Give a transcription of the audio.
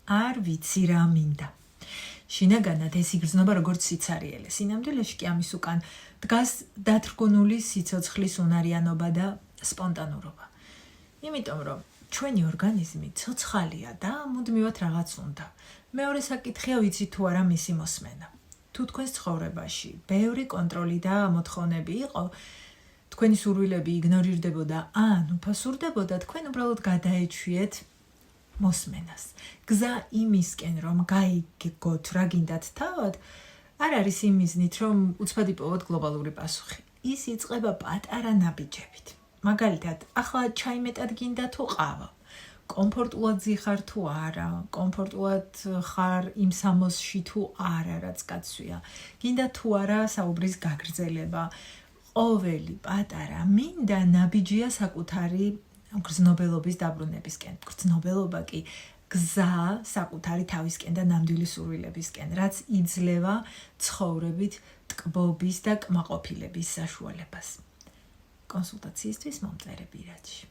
არ ვიცი რა მინდა. შინაგანად ეს იგრძნობა როგორც სიცარიელე. სინამდვილეში კი ამის უკან დგას დათრგუნული სიცოცხლის უნარიანობა და სპონტანურობა. იმიტომ რომ ჩვენი ორგანიზმი ცოცხალია და მუდმივად რაღაც უნდა. მეორე საკითხია ვიცით თუ არა მისი მოსმენა. თუ თქვენს ცხოვრებაში ბევრი კონტროლი და მოთხოვნები იყო, თქვენი სურვილები იგნორირდებოდა ან უფასურდებოდა, თქვენ უბრალოდ გადაეჩვიეთ მოსმენას. გზა იმისკენ რომ გაიგოთ რა გინდათ თავად, არ არის იმიზნით რომ უცბად იპოვოთ გლობალური პასუხი. ის იწყება პატარა ნაბიჯებით. მაგალითად, ახლა ჩაი მეტად გინდა თუ ყავა? კომფორტულად ზიხარ თუ არა? კომფორტულად ხარ იმ სამოსში თუ არა, რაც გაცვია? გინდა თუ არა საუბრის გაგრძელება? ყოველი პატარა მინდა ნაბიჯია საკუთარი გრძნობელობის დაბრუნებისკენ. გრძნობელობა კი გზა საკუთარი თავისკენ და ნამდვილი სურვილებისკენ, რაც იძლევა ცხოვრებით ტკბობის და კმაყოფილების საშუალებას. კონსულტაციისთვის მომწერე ბირაჯში.